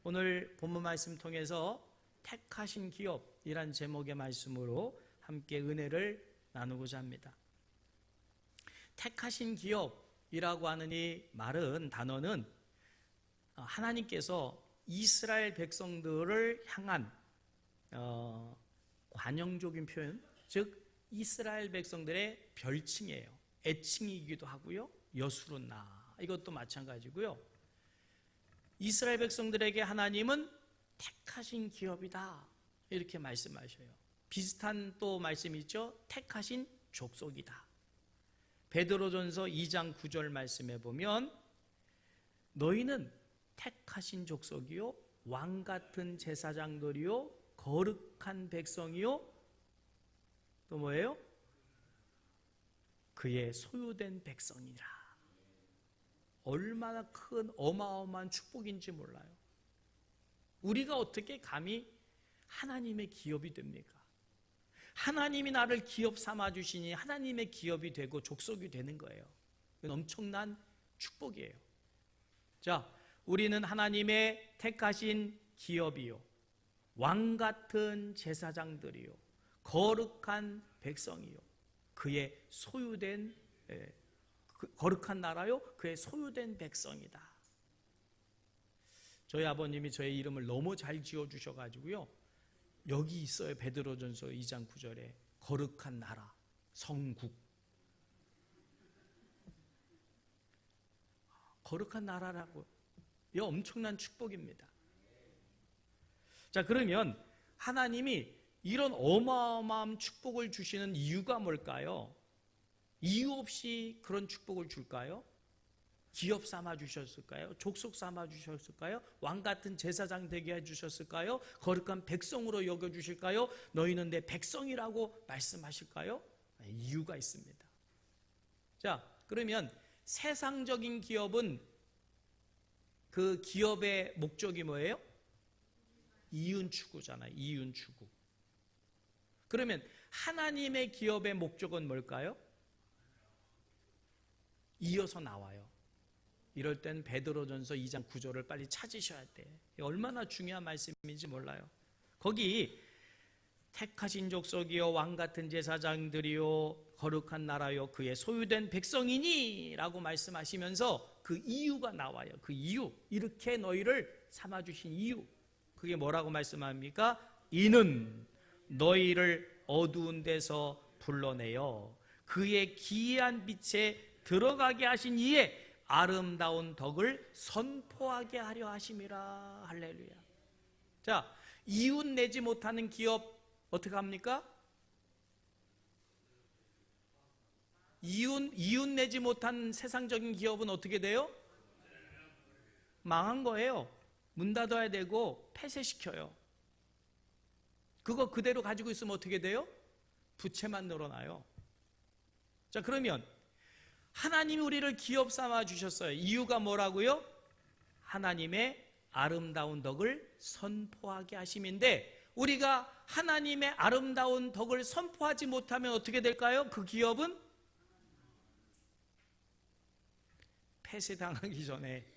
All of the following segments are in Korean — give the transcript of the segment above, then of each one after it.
오늘 본문 말씀 통해서 택하신 기업이란 제목의 말씀으로 함께 은혜를 나누고자 합니다. 택하신 기업이라고 하는 이 말은, 단어는 하나님께서 이스라엘 백성들을 향한 관용적인 표현, 즉 이스라엘 백성들의 별칭이에요. 애칭이기도 하고요, 여수르나 이것도 마찬가지고요. 이스라엘 백성들에게 하나님은 택하신 기업이다 이렇게 말씀하셔요. 비슷한 또 말씀이 있죠. 택하신 족속이다. 베드로전서 2장 9절 말씀에 보면 너희는 택하신 족속이요 왕같은 제사장들이요 거룩한 백성이요 또 뭐예요? 그의 소유된 백성이라. 얼마나 큰 어마어마한 축복인지 몰라요. 우리가 어떻게 감히 하나님의 기업이 됩니까? 하나님이 나를 기업 삼아 주시니 하나님의 기업이 되고 족속이 되는 거예요. 이건 엄청난 축복이에요. 자, 우리는 하나님의 택하신 기업이요 왕같은 제사장들이요 거룩한 백성이요 그의 소유된 거룩한 나라요 그의 소유된 백성이다. 저희 아버님이 저의 이름을 너무 잘 지어주셔가지고요, 여기 있어요. 베드로전서 2장 9절에 거룩한 나라, 성국. 거룩한 나라라고. 이 엄청난 축복입니다. 자, 그러면 하나님이 이런 어마어마한 축복을 주시는 이유가 뭘까요? 이유 없이 그런 축복을 줄까요? 기업 삼아 주셨을까요? 족속 삼아 주셨을까요? 왕 같은 제사장 되게 해 주셨을까요? 거룩한 백성으로 여겨 주실까요? 너희는 내 백성이라고 말씀하실까요? 이유가 있습니다. 자, 그러면 세상적인 기업은 그 기업의 목적이 뭐예요? 이윤 추구잖아요. 이윤 추구. 그러면 하나님의 기업의 목적은 뭘까요? 이어서 나와요. 이럴 땐 베드로전서 2장 9절을 빨리 찾으셔야 돼. 얼마나 중요한 말씀인지 몰라요. 거기 택하신 족속이요 왕같은 제사장들이요 거룩한 나라요 그의 소유된 백성이니 라고 말씀하시면서 그 이유가 나와요. 그 이유, 이렇게 너희를 삼아주신 이유, 그게 뭐라고 말씀합니까? 이는 너희를 어두운 데서 불러내어 그의 기이한 빛에 들어가게 하신 이에 아름다운 덕을 선포하게 하려 하심이라. 할렐루야. 자, 이웃 내지 못하는 기업 어떻게 합니까? 이웃 내지 못한 세상적인 기업은 어떻게 돼요? 망한 거예요. 문 닫아야 되고 폐쇄시켜요. 그거 그대로 가지고 있으면 어떻게 돼요? 부채만 늘어나요. 자, 그러면 하나님이 우리를 기업 삼아 주셨어요. 이유가 뭐라고요? 하나님의 아름다운 덕을 선포하게 하심인데, 우리가 하나님의 아름다운 덕을 선포하지 못하면 어떻게 될까요? 그 기업은 폐쇄당하기 전에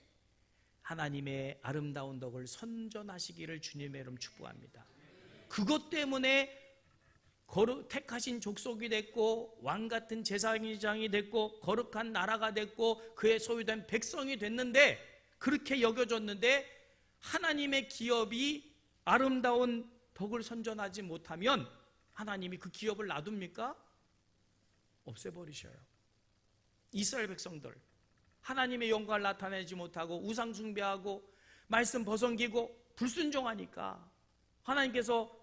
하나님의 아름다운 덕을 선전하시기를 주님의 이름 축복합니다. 그것 때문에 택하신 족속이 됐고 왕같은 제사장이 됐고 거룩한 나라가 됐고 그의 소유된 백성이 됐는데, 그렇게 여겨졌는데 하나님의 기업이 아름다운 덕을 선전하지 못하면 하나님이 그 기업을 놔둡니까? 없애버리셔요. 이스라엘 백성들 하나님의 영광을 나타내지 못하고 우상 숭배하고 말씀 벗어기고 불순종하니까 하나님께서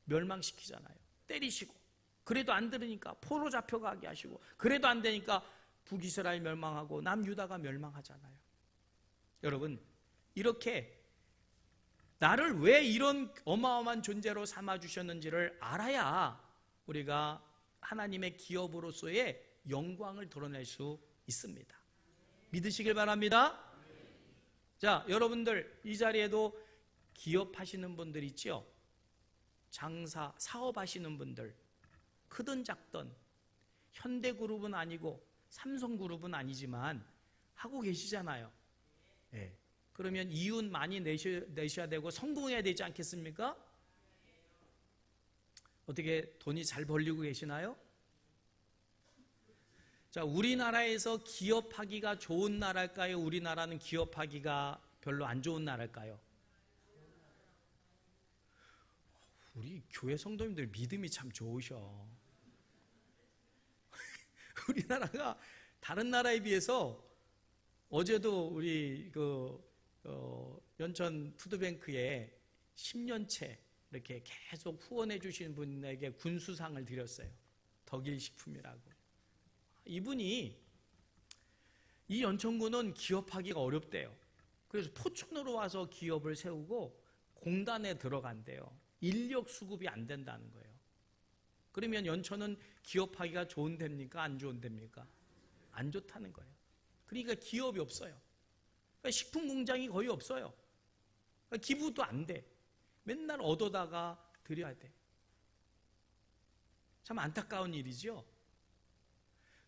멸망시키잖아요. 때리시고, 그래도 안 들으니까 포로 잡혀가게 하시고, 그래도 안 되니까 북이스라엘 멸망하고 남유다가 멸망하잖아요. 여러분, 이렇게 나를 왜 이런 어마어마한 존재로 삼아주셨는지를 알아야 우리가 하나님의 기업으로서의 영광을 드러낼 수 있습니다. 믿으시길 바랍니다. 자, 여러분들 이 자리에도 기업하시는 분들 있죠? 장사, 사업하시는 분들, 크든 작든 현대그룹은 아니고 삼성그룹은 아니지만 하고 계시잖아요. 네. 그러면 이윤 많이 내셔야 되고 성공해야 되지 않겠습니까? 어떻게 돈이 잘 벌리고 계시나요? 자, 우리나라에서 기업하기가 좋은 나라일까요? 우리나라는 기업하기가 별로 안 좋은 나라일까요? 우리 교회 성도님들 믿음이 참 좋으셔. 우리나라가 다른 나라에 비해서 어제도 우리 연천 푸드뱅크에 10년째 이렇게 계속 후원해 주신 분에게 군수상을 드렸어요. 덕일식품이라고. 이분이 이 연천군은 기업하기가 어렵대요. 그래서 포천으로 와서 기업을 세우고 공단에 들어간대요. 인력 수급이 안 된다는 거예요. 그러면 연천은 기업하기가 좋은 데입니까? 안 좋은 데입니까? 안 좋다는 거예요. 그러니까 기업이 없어요. 그러니까 식품 공장이 거의 없어요. 그러니까 기부도 안 돼. 맨날 얻어다가 드려야 돼. 참 안타까운 일이죠.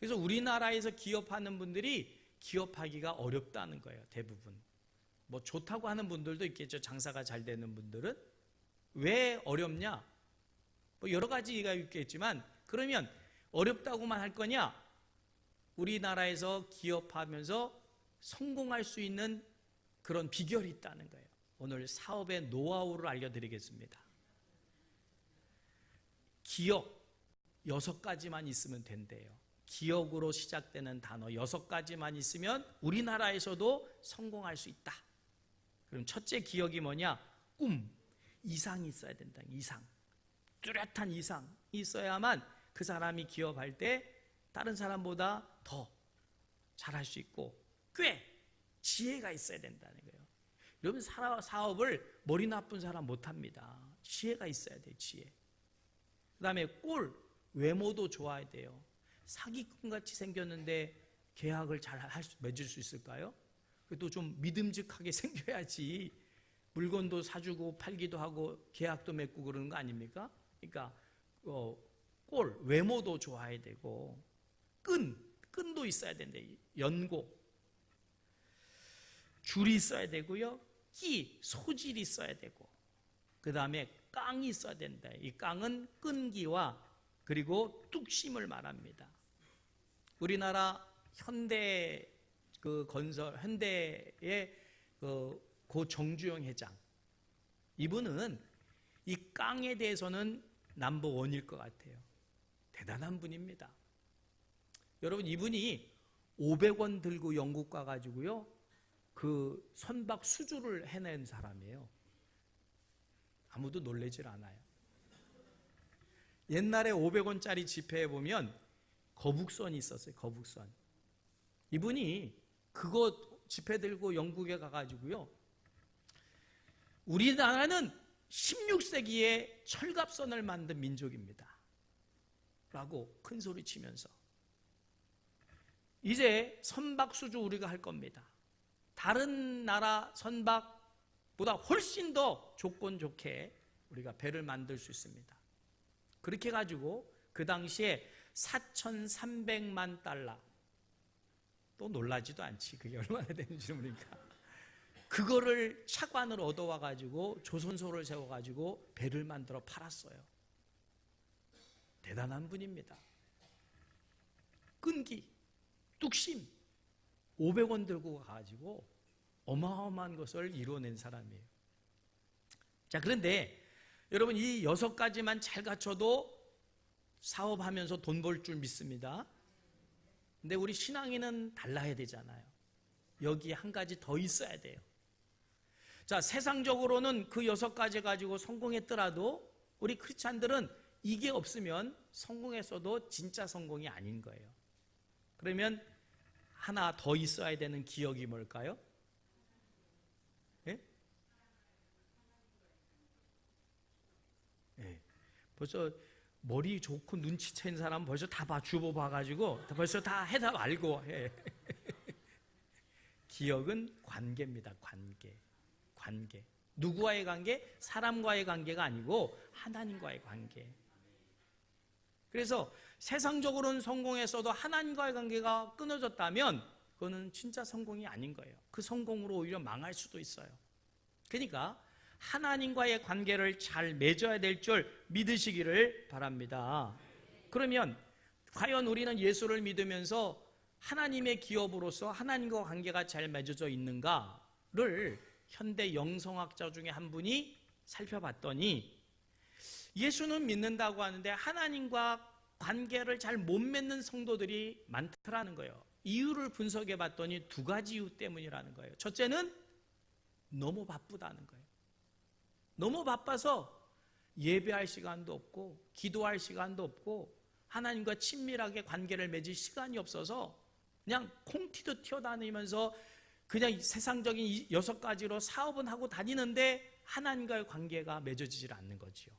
그래서 우리나라에서 기업하는 분들이 기업하기가 어렵다는 거예요. 대부분. 뭐 좋다고 하는 분들도 있겠죠. 장사가 잘 되는 분들은. 왜 어렵냐? 뭐 여러 가지가 있겠지만, 그러면 어렵다고만 할 거냐? 우리나라에서 기업하면서 성공할 수 있는 그런 비결이 있다는 거예요. 오늘 사업의 노하우를 알려드리겠습니다. 기억 6가지만 있으면 된대요. 기억으로 시작되는 단어 6가지만 있으면 우리나라에서도 성공할 수 있다. 그럼 첫째 기억이 뭐냐? 꿈, 이상이 있어야 된다. 이상, 뚜렷한 이상이 있어야만 그 사람이 기업할 때 다른 사람보다 더 잘할 수 있고, 꽤 지혜가 있어야 된다는 거예요. 여러분, 사업을 머리 나쁜 사람 못합니다. 지혜가 있어야 돼요. 지혜. 그 다음에 꼴, 외모도 좋아야 돼요. 사기꾼같이 생겼는데 계약을 잘 맺을 수 있을까요? 또 좀 믿음직하게 생겨야지 물건도 사주고 팔기도 하고 계약도 맺고 그러는 거 아닙니까? 그러니까 꼴, 외모도 좋아야 되고, 끈도 있어야 된다. 연고, 줄이 있어야 되고요. 끼, 소질이 있어야 되고, 그 다음에 깡이 있어야 된다. 이 깡은 끈기와 그리고 뚝심을 말합니다. 우리나라 현대 현대의 고 정주영 회장, 이분은 이 깡에 대해서는 넘버원일 것 같아요. 대단한 분입니다. 여러분, 이분이 500원 들고 영국 가가지고요, 그 선박 수주를 해낸 사람이에요. 아무도 놀라질 않아요. 옛날에 500원짜리 지폐에 보면 거북선이 있었어요. 거북선. 이분이 그거 지폐 들고 영국에 가가지고요, 우리나라는 16세기에 철갑선을 만든 민족입니다 라고 큰 소리 치면서, 이제 선박 수주 우리가 할 겁니다. 다른 나라 선박보다 훨씬 더 조건 좋게 우리가 배를 만들 수 있습니다. 그렇게 가지고 그 당시에 4,300만 달러, 또 놀라지도 않지. 그게 얼마나 되는지 모르니까. 그거를 차관을 얻어와 가지고 조선소를 세워 가지고 배를 만들어 팔았어요. 대단한 분입니다. 끈기, 뚝심, 500원 들고 가지고 어마어마한 것을 이뤄낸 사람이에요. 자, 그런데 여러분, 이 6가지만 잘 갖춰도 사업하면서 돈 벌 줄 믿습니다. 근데 우리 신앙인은 달라야 되잖아요. 여기 한 가지 더 있어야 돼요. 자, 세상적으로는 그 6가지 가지고 성공했더라도 우리 크리스찬들은 이게 없으면 성공했어도 진짜 성공이 아닌 거예요. 그러면 하나 더 있어야 되는 기억이 뭘까요? 예? 예. 벌써 머리 좋고 눈치챈 사람 벌써 다 주보 봐가지고 벌써 다 해답 알고 해. 기억은 관계입니다. 관계. 누구와의 관계? 사람과의 관계가 아니고 하나님과의 관계. 그래서 세상적으로는 성공했어도 하나님과의 관계가 끊어졌다면 그거는 진짜 성공이 아닌 거예요. 그 성공으로 오히려 망할 수도 있어요. 그러니까 하나님과의 관계를 잘 맺어야 될 줄 믿으시기를 바랍니다. 그러면 과연 우리는 예수를 믿으면서 하나님의 기업으로서 하나님과 관계가 잘 맺어져 있는가를 현대 영성학자 중에 한 분이 살펴봤더니 예수는 믿는다고 하는데 하나님과 관계를 잘 못 맺는 성도들이 많더라는 거예요. 이유를 분석해 봤더니 두 가지 이유 때문이라는 거예요. 첫째는 너무 바쁘다는 거예요. 너무 바빠서 예배할 시간도 없고 기도할 시간도 없고 하나님과 친밀하게 관계를 맺을 시간이 없어서 그냥 콩튀도 튀어다니면서 그냥 세상적인 6가지로 사업은 하고 다니는데 하나님과의 관계가 맺어지질 않는 거지요.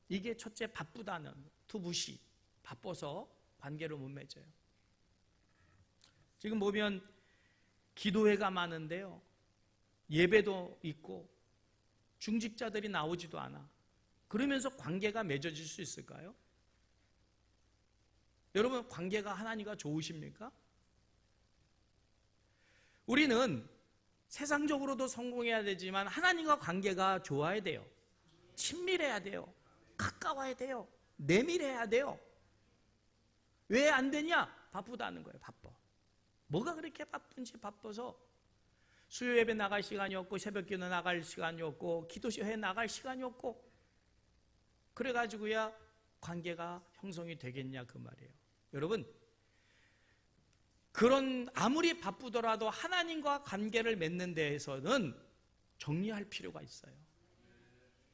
이게 첫째, 바쁘다는 투부시, 바빠서 관계를 못 맺어요. 지금 보면 기도회가 많은데요, 예배도 있고 중직자들이 나오지도 않아. 그러면서 관계가 맺어질 수 있을까요? 여러분, 관계가 하나님과 좋으십니까? 우리는 세상적으로도 성공해야 되지만 하나님과 관계가 좋아야 돼요. 친밀해야 돼요. 가까워야 돼요. 내밀해야 돼요. 왜 안 되냐? 바쁘다는 거예요. 바빠. 뭐가 그렇게 바쁜지 바빠서 수요 예배 나갈 시간이 없고 새벽 기도 나갈 시간이 없고 기도회 나갈 시간이 없고 그래가지고야 관계가 형성이 되겠냐 그 말이에요. 여러분, 그런 아무리 바쁘더라도 하나님과 관계를 맺는 데에서는 정리할 필요가 있어요.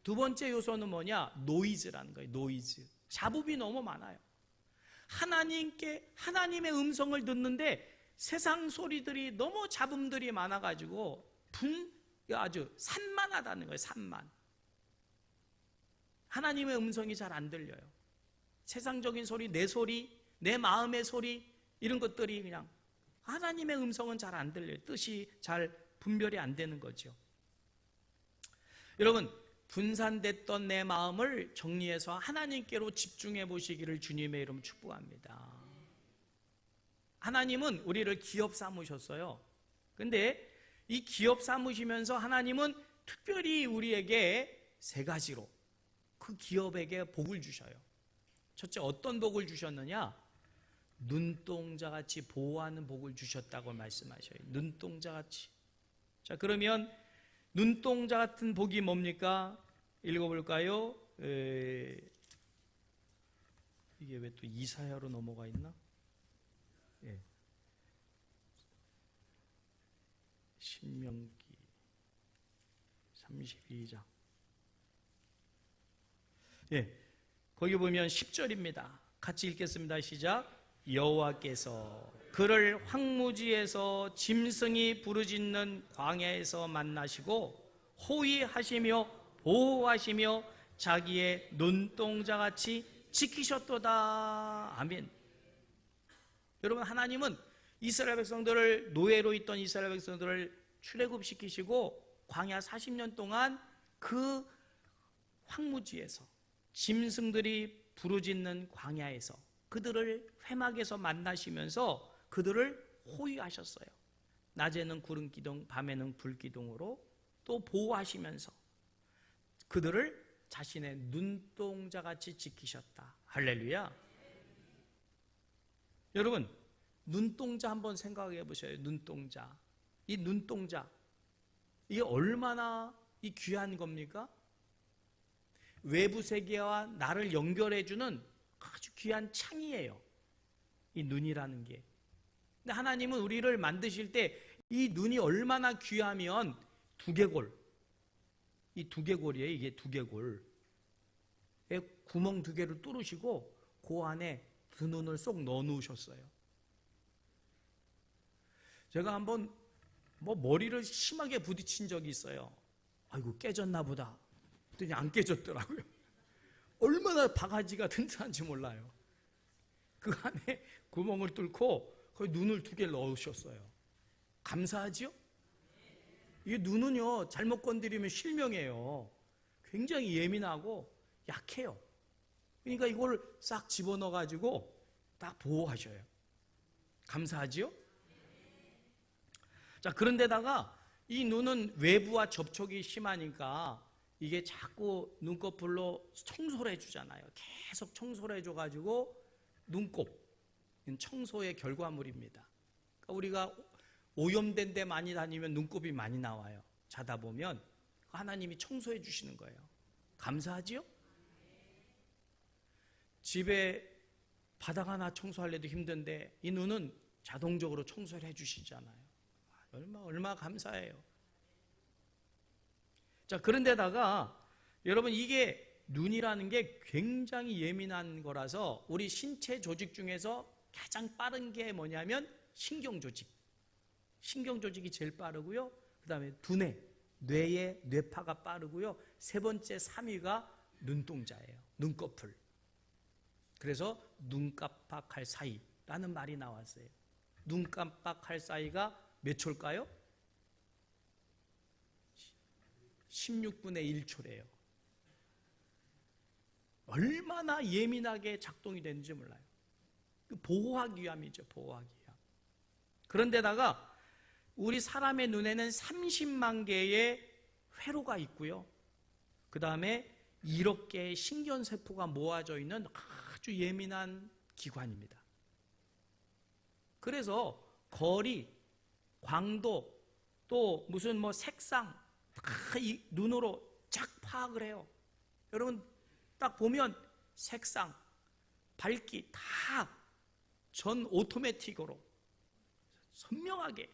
두 번째 요소는 뭐냐? 노이즈라는 거예요. 노이즈. 잡음이 너무 많아요. 하나님의 음성을 듣는데 세상 소리들이 너무 잡음들이 많아가지고 아주 산만하다는 거예요. 산만. 하나님의 음성이 잘 안 들려요. 세상적인 소리, 내 마음의 소리 이런 것들이 그냥 하나님의 음성은 잘 안 들려요. 뜻이 잘 분별이 안 되는 거죠. 여러분, 분산됐던 내 마음을 정리해서 하나님께로 집중해 보시기를 주님의 이름 축복합니다. 하나님은 우리를 기업 삼으셨어요. 근데 이 기업 삼으시면서 하나님은 특별히 우리에게 3가지로 그 기업에게 복을 주셔요. 첫째, 어떤 복을 주셨느냐? 눈동자같이 보호하는 복을 주셨다고 말씀하셔요. 눈동자같이. 자, 그러면 눈동자 같은 복이 뭡니까? 읽어볼까요? 이게 왜 또 이사야로 넘어가 있나? 예. 신명기 32장. 예. 거기 보면 10절입니다. 같이 읽겠습니다. 시작. 여호와께서 그를 황무지에서 짐승이 부르짖는 광야에서 만나시고 호위하시며 보호하시며 자기의 눈동자같이 지키셨도다. 아멘. 여러분, 하나님은 이스라엘 백성들을, 노예로 있던 이스라엘 백성들을 출애굽시키시고 광야 40년 동안 그 황무지에서 짐승들이 부르짖는 광야에서 그들을 회막에서 만나시면서 그들을 호위하셨어요. 낮에는 구름 기둥, 밤에는 불 기둥으로 또 보호하시면서 그들을 자신의 눈동자같이 지키셨다. 할렐루야. 여러분, 눈동자 한번 생각해 보세요. 눈동자. 이 눈동자, 이게 얼마나 귀한 겁니까? 외부 세계와 나를 연결해주는 아주 귀한 창이에요. 이 눈이라는 게. 근데 하나님은 우리를 만드실 때 이 눈이 얼마나 귀하면 두개골, 이 두개골이에요. 이게 두개골. 구멍 2개를 뚫으시고 그 안에 두 눈을 쏙 넣어 놓으셨어요. 제가 한번 머리를 심하게 부딪힌 적이 있어요. 아이고, 깨졌나 보다. 그랬더니 안 깨졌더라고요. 얼마나 바가지가 튼튼한지 몰라요. 그 안에 구멍을 뚫고 거기 눈을 2개를 넣으셨어요. 감사하지요? 이 눈은요, 잘못 건드리면 실명이에요. 굉장히 예민하고 약해요. 그러니까 이걸 싹 집어넣어가지고 딱 보호하셔요. 감사하지요? 자, 그런데다가 이 눈은 외부와 접촉이 심하니까 이게 자꾸 눈꺼풀로 청소를 해주잖아요. 계속 청소를 해줘가지고 눈곱, 청소의 결과물입니다. 그러니까 우리가 오염된 데 많이 다니면 눈곱이 많이 나와요. 자다 보면 하나님이 청소해 주시는 거예요. 감사하지요? 집에 바닥 하나 청소하려도 힘든데 이 눈은 자동적으로 청소를 해주시잖아요. 얼마나 감사해요. 자, 그런데다가 여러분, 이게 눈이라는 게 굉장히 예민한 거라서 우리 신체 조직 중에서 가장 빠른 게 뭐냐면 신경조직. 신경조직이 제일 빠르고요. 그 다음에 두뇌, 뇌의 뇌파가 빠르고요. 세 번째 3위가 눈동자예요. 눈꺼풀. 그래서 눈 깜빡할 사이라는 말이 나왔어요. 눈 깜빡할 사이가 몇 초일까요? 16분의 1초래요. 얼마나 예민하게 작동이 되는지 몰라요. 보호하기 위함이죠. 보호하기 위함. 그런데다가 우리 사람의 눈에는 30만 개의 회로가 있고요. 그 다음에 1억 개의 신경세포가 모아져 있는 아주 예민한 기관입니다. 그래서 거리, 광도, 또 무슨 색상 다 이 눈으로 쫙 파악을 해요. 여러분 딱 보면 색상, 밝기 다 전 오토매틱으로 선명하게,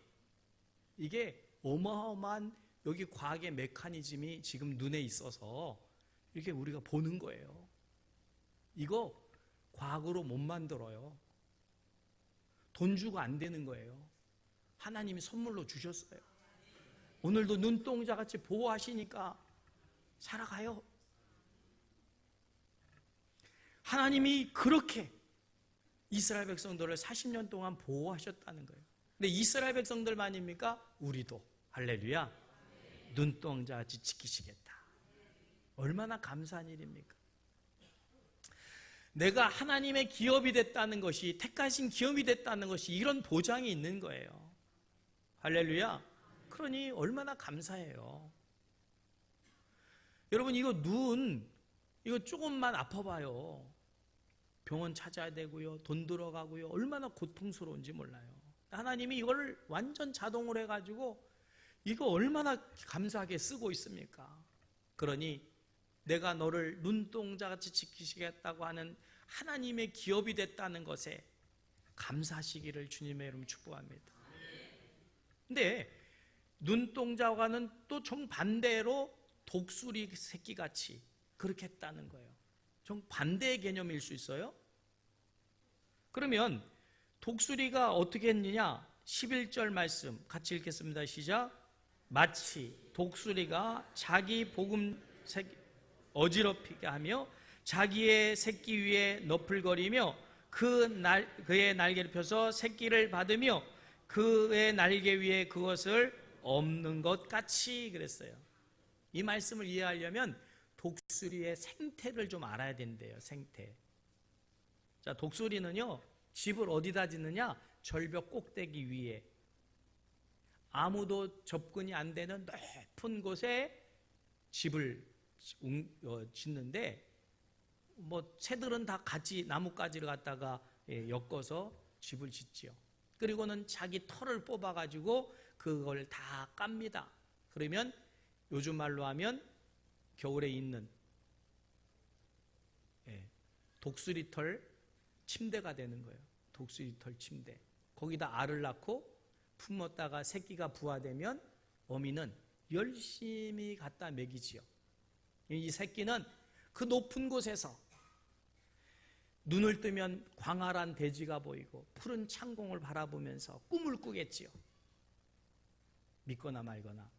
이게 어마어마한 여기 과학의 메커니즘이 지금 눈에 있어서 이렇게 우리가 보는 거예요. 이거 과학으로 못 만들어요. 돈 주고 안 되는 거예요. 하나님이 선물로 주셨어요. 오늘도 눈동자같이 보호하시니까 살아가요. 하나님이 그렇게 이스라엘 백성들을 40년 동안 보호하셨다는 거예요. 근데 이스라엘 백성들만입니까? 우리도 할렐루야, 눈동자같이 지키시겠다. 얼마나 감사한 일입니까? 내가 하나님의 기업이 됐다는 것이, 택하신 기업이 됐다는 것이 이런 보장이 있는 거예요. 할렐루야. 그러니 얼마나 감사해요. 여러분, 이거 이거 조금만 아파봐요. 병원 찾아야 되고요, 돈 들어가고요, 얼마나 고통스러운지 몰라요. 하나님이 이걸 완전 자동으로 해가지고 이거 얼마나 감사하게 쓰고 있습니까? 그러니 내가 너를 눈동자같이 지키시겠다고 하는 하나님의 기업이 됐다는 것에 감사하시기를 주님의 이름으로 축복합니다. 근데 눈동자와는 또 정반대로 독수리 새끼같이 그렇게 했다는 거예요. 정반대의 개념일 수 있어요. 그러면 독수리가 어떻게 했느냐? 11절 말씀 같이 읽겠습니다. 시작. 마치 독수리가 자기 복음 어지럽히게 하며 자기의 새끼 위에 너풀거리며 그의 날개를 펴서 새끼를 받으며 그의 날개 위에 그것을 엎는 것 같이 그랬어요. 이 말씀을 이해하려면 독수리의 생태를 좀 알아야 된대요. 생태. 자, 독수리는요, 집을 어디다 짓느냐? 절벽 꼭대기 위에 아무도 접근이 안 되는 높은 곳에 집을 짓는데, 새들은 다 나뭇가지를 갖다가 엮어서 집을 짓지요. 그리고는 자기 털을 뽑아가지고 그걸 다 깝니다. 그러면 요즘 말로 하면 겨울에 있는 독수리털 침대가 되는 거예요. 독수리털 침대. 거기다 알을 낳고 품었다가 새끼가 부화되면 어미는 열심히 갖다 먹이지요. 이 새끼는 그 높은 곳에서 눈을 뜨면 광활한 대지가 보이고 푸른 창공을 바라보면서 꿈을 꾸겠지요. 믿거나 말거나.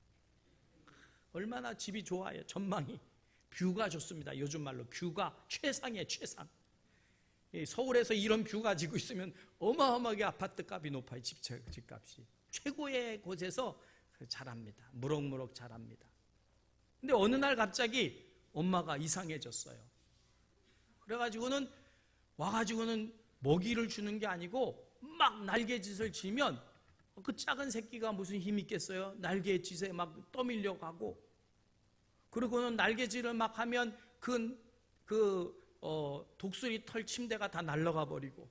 얼마나 집이 좋아요. 전망이, 뷰가 좋습니다. 요즘 말로 뷰가 최상이에요. 최상. 서울에서 이런 뷰 가지고 있으면 어마어마하게 아파트 값이 높아요. 집값이. 최고의 곳에서 자랍니다. 무럭무럭 자랍니다. 근데 어느 날 갑자기 엄마가 이상해졌어요. 그래가지고는 와가지고는 먹이를 주는 게 아니고 막 날개짓을 지면 그 작은 새끼가 무슨 힘이 있겠어요? 날개짓에 막 떠밀려 가고, 그리고는 날개질을 막 하면 독수리 털 침대가 다 날아가 버리고,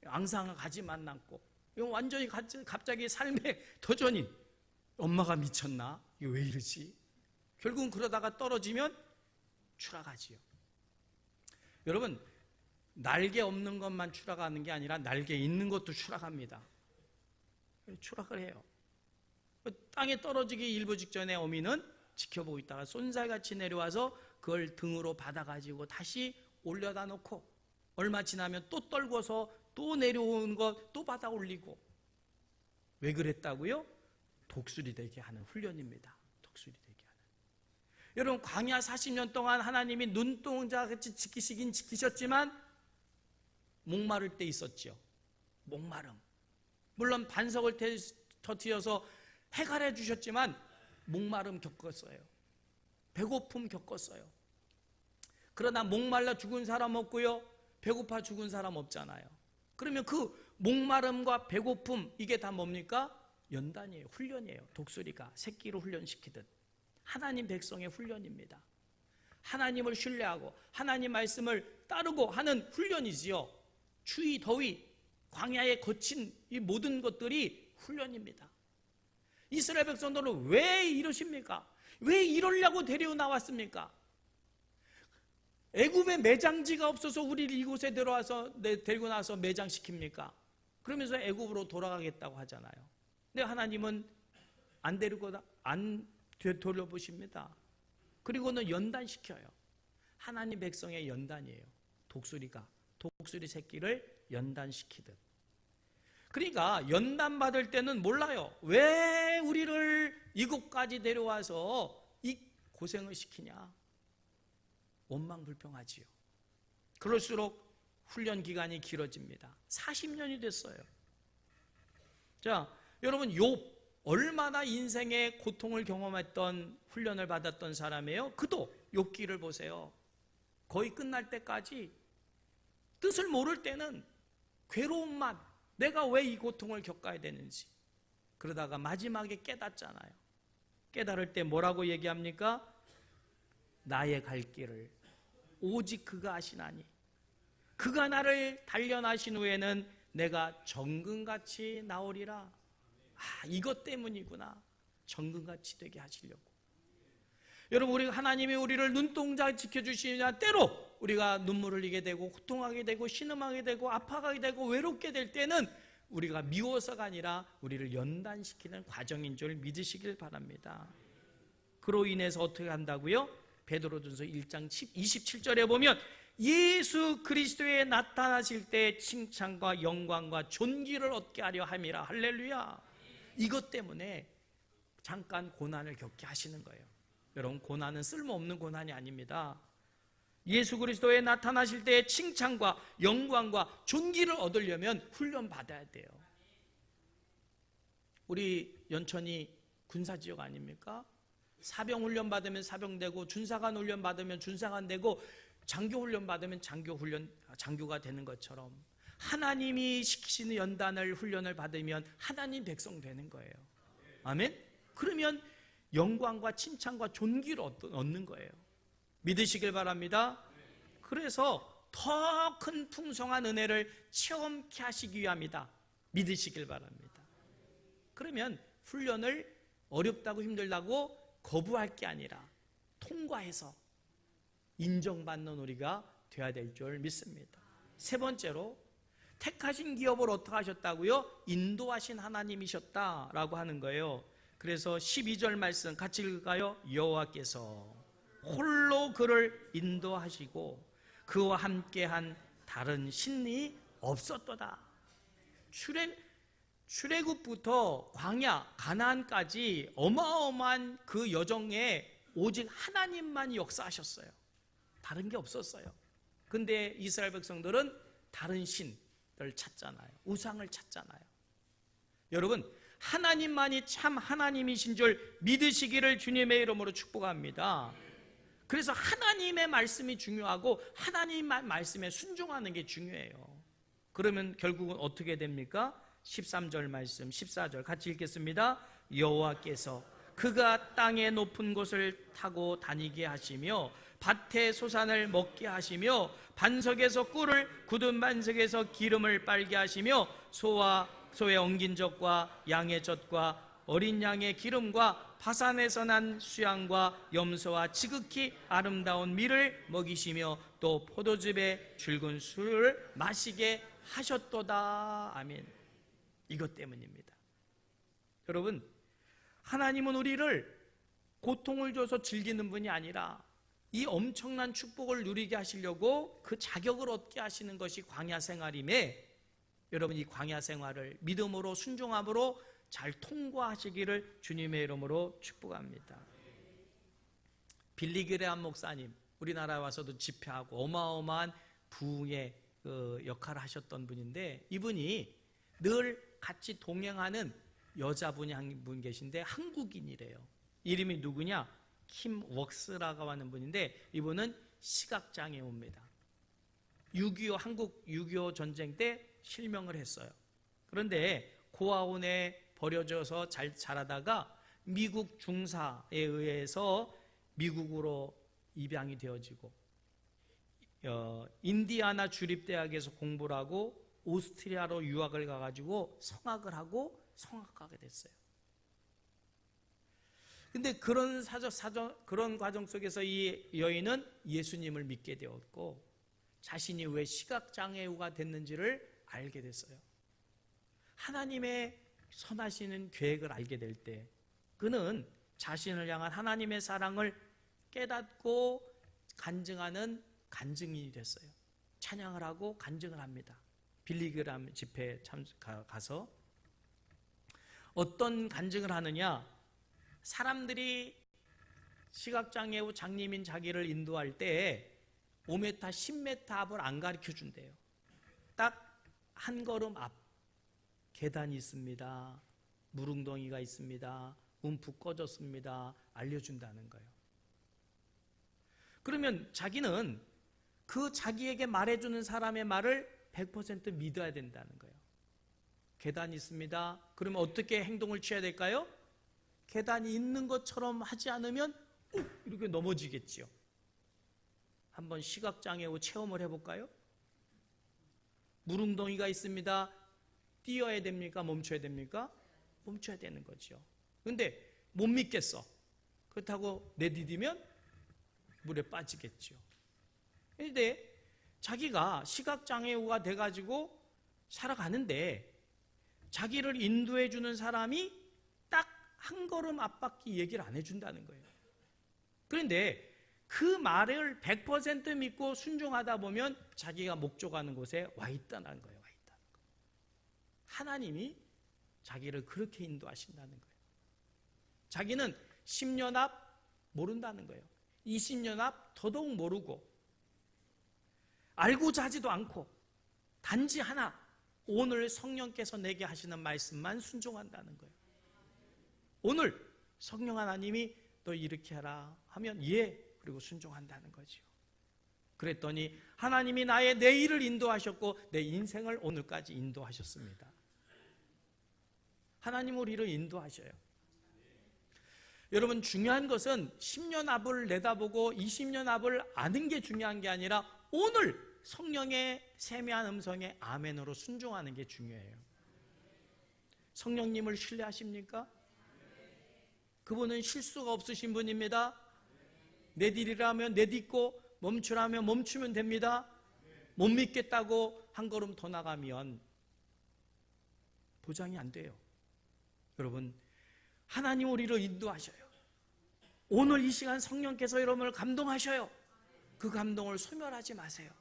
앙상한 가지만 남고, 이거 완전히 갑자기 삶의 도전이, 엄마가 미쳤나? 이거 왜 이러지? 결국은 그러다가 떨어지면 추락하지요. 여러분, 날개 없는 것만 추락하는 게 아니라 날개 있는 것도 추락합니다. 추락을 해요. 땅에 떨어지기 일부 직전에 어미는 지켜보고 있다가 쏜살같이 내려와서 그걸 등으로 받아가지고 다시 올려다 놓고, 얼마 지나면 또 떨궈서 또 내려온 거 또 받아 올리고. 왜 그랬다고요? 독수리 되게 하는 훈련입니다. 독수리 되게 하는. 여러분, 광야 40년 동안 하나님이 눈동자같이 지키시긴 지키셨지만 목마를 때 있었죠. 목마름. 물론 반석을 터뜨려서 해갈해 주셨지만 목마름 겪었어요. 배고픔 겪었어요. 그러나 목말라 죽은 사람 없고요, 배고파 죽은 사람 없잖아요. 그러면 그 목마름과 배고픔, 이게 다 뭡니까? 연단이에요. 훈련이에요. 독수리가 새끼를 훈련시키듯 하나님 백성의 훈련입니다. 하나님을 신뢰하고 하나님 말씀을 따르고 하는 훈련이지요. 추위, 더위, 광야에 거친 이 모든 것들이 훈련입니다. 이스라엘 백성들은 왜 이러십니까? 왜 이러려고 데리고 나왔습니까? 애굽에 매장지가 없어서 우리를 이곳에 데리고 나서 매장시킵니까? 그러면서 애굽으로 돌아가겠다고 하잖아요. 근데 하나님은 안 돌려보십니다. 그리고는 연단시켜요. 하나님 백성의 연단이에요. 독수리 새끼를 연단시키듯. 그러니까 연단받을 때는 몰라요. 왜 우리를 이곳까지 데려와서 이 고생을 시키냐? 원망불평하지요. 그럴수록 훈련 기간이 길어집니다. 40년이 됐어요. 자, 여러분, 욥, 얼마나 인생의 고통을 경험했던, 훈련을 받았던 사람이에요. 그도 욥기를 보세요. 거의 끝날 때까지 뜻을 모를 때는 괴로움만, 내가 왜 이 고통을 겪어야 되는지. 그러다가 마지막에 깨닫잖아요. 깨달을 때 뭐라고 얘기합니까? 나의 갈 길을 오직 그가 아시나니, 그가 나를 단련하신 후에는 내가 정금같이 나오리라. 이것 때문이구나. 정금같이 되게 하시려고. 여러분, 하나님이 우리를 눈동자 지켜주시냐, 때로 우리가 눈물을 흘리게 되고 고통하게 되고 신음하게 되고 아파가게 되고 외롭게 될 때는 우리가 미워서가 아니라 우리를 연단시키는 과정인 줄 믿으시길 바랍니다. 그로 인해서 어떻게 한다고요? 베드로전서 1장 27절에 보면 예수 그리스도에 나타나실 때 칭찬과 영광과 존귀를 얻게 하려 함이라. 할렐루야. 이것 때문에 잠깐 고난을 겪게 하시는 거예요. 여러분, 고난은 쓸모없는 고난이 아닙니다. 예수 그리스도에 나타나실 때 칭찬과 영광과 존귀를 얻으려면 훈련 받아야 돼요. 우리 연천이 군사지역 아닙니까? 사병 훈련 받으면 사병 되고, 준사관 훈련 받으면 준사관 되고, 장교 훈련 받으면 장교가 되는 것처럼 하나님이 시키시는 연단을, 훈련을 받으면 하나님 백성 되는 거예요. 아멘? 그러면 영광과 칭찬과 존귀를 얻는 거예요. 믿으시길 바랍니다. 그래서 더 큰 풍성한 은혜를 체험케 하시기 위함이다. 믿으시길 바랍니다. 그러면 훈련을 어렵다고 힘들다고 거부할 게 아니라 통과해서 인정받는 우리가 되어야 될 줄 믿습니다. 세 번째로, 택하신 기업을 어떻게 하셨다고요? 인도하신 하나님이셨다라고 하는 거예요. 그래서 12절 말씀 같이 읽을까요? 여호와께서 홀로 그를 인도하시고 그와 함께한 다른 신이 없었도다. 출애굽부터 광야, 가나안까지 어마어마한 그 여정에 오직 하나님만 역사하셨어요. 다른 게 없었어요. 근데 이스라엘 백성들은 다른 신을 찾잖아요. 우상을 찾잖아요. 여러분, 하나님만이 참 하나님이신 줄 믿으시기를 주님의 이름으로 축복합니다. 그래서 하나님의 말씀이 중요하고 하나님의 말씀에 순종하는 게 중요해요. 그러면 결국은 어떻게 됩니까? 13절 말씀, 14절 같이 읽겠습니다. 여호와께서 그가 땅의 높은 곳을 타고 다니게 하시며 밭의 소산을 먹게 하시며 반석에서 꿀을 굳은 반석에서 기름을 빨게 하시며 소의 엉긴 젖과 양의 젖과 어린 양의 기름과 바산에서 난 수양과 염소와 지극히 아름다운 밀을 먹이시며 또 포도즙의 붉은 술을 마시게 하셨도다. 아멘. 이것 때문입니다. 여러분, 하나님은 우리를 고통을 줘서 즐기는 분이 아니라 이 엄청난 축복을 누리게 하시려고 그 자격을 얻게 하시는 것이 광야 생활임에, 여러분 이 광야 생활을 믿음으로 순종함으로 잘 통과하시기를 주님의 이름으로 축복합니다. 빌리 그레함 목사님, 우리나라에 와서도 집회하고 어마어마한 부흥의 역할을 하셨던 분인데, 이분이 늘 같이 동행하는 여자분이 한 분 계신데 한국인이래요. 이름이 누구냐? 킴 웍스라고 하는 분인데, 이분은 시각장애우입니다. 6.25 한국 6.25 전쟁 때 실명을 했어요. 그런데 고아원에 버려져서 자라다가 미국 중사에 의해서 미국으로 입양이 되어지고, 인디아나 주립대학에서 공부를 하고 오스트리아로 유학을 가가지고 성악을 하고 성악가게 됐어요. 근데 그런 그런 과정 속에서 이 여인은 예수님을 믿게 되었고, 자신이 왜 시각장애우가 됐는지를 알게 됐어요. 하나님의 선하시는 계획을 알게 될 때 그는 자신을 향한 하나님의 사랑을 깨닫고 간증하는 간증인이 됐어요. 찬양을 하고 간증을 합니다. 빌리그람 집회에 가서 어떤 간증을 하느냐, 사람들이 시각장애우 장님인 자기를 인도할 때 5m, 10m 앞을 안 가르쳐 준대요. 딱 한 걸음 앞 계단이 있습니다, 물웅덩이가 있습니다, 움푹 꺼졌습니다, 알려준다는 거예요. 그러면 자기는 그 자기에게 말해주는 사람의 말을 100% 믿어야 된다는 거예요. 계단이 있습니다. 그러면 어떻게 행동을 취해야 될까요? 계단이 있는 것처럼 하지 않으면 이렇게 넘어지겠지요. 한번 시각장애우 체험을 해볼까요? 물웅덩이가 있습니다. 뛰어야 됩니까? 멈춰야 됩니까? 멈춰야 되는 거죠. 그런데 못 믿겠어. 그렇다고 내디디면 물에 빠지겠죠. 그런데 자기가 시각장애우가 돼가지고 살아가는데 자기를 인도해 주는 사람이 딱 한 걸음 앞밖에 얘기를 안 해준다는 거예요. 그런데 그 말을 100% 믿고 순종하다 보면 자기가 목적하는 곳에 와 있다는 거예요. 하나님이 자기를 그렇게 인도하신다는 거예요. 자기는 10년 앞 모른다는 거예요. 20년 앞 더더욱 모르고, 알고자 하지도 않고, 단지 하나, 오늘 성령께서 내게 하시는 말씀만 순종한다는 거예요. 오늘 성령 하나님이 너 이렇게 해라 하면 예, 그리고 순종한다는 거죠. 그랬더니 하나님이 나의 내일을 인도하셨고 내 인생을 오늘까지 인도하셨습니다. 하나님 우리를 인도하셔요. 여러분, 중요한 것은 10년 앞을 내다보고 20년 앞을 아는 게 중요한 게 아니라 오늘 성령의 세미한 음성에 아멘으로 순종하는 게 중요해요. 성령님을 신뢰하십니까? 그분은 실수가 없으신 분입니다. 내디리라면 내딛고 멈추라면 멈추면 됩니다. 못 믿겠다고 한 걸음 더 나가면 보장이 안 돼요. 여러분, 하나님 우리를 인도하셔요. 오늘 이 시간 성령께서 여러분을 감동하셔요. 그 감동을 소멸하지 마세요.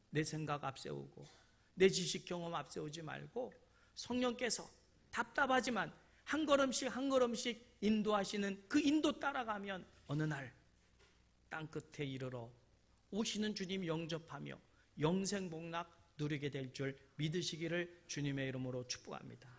내 생각 앞세우고 내 지식 경험 앞세우지 말고 성령께서 답답하지만 한 걸음씩 한 걸음씩 인도하시는 그 인도 따라가면 어느 날 땅끝에 이르러 오시는 주님 영접하며 영생복락 누리게 될 줄 믿으시기를 주님의 이름으로 축복합니다.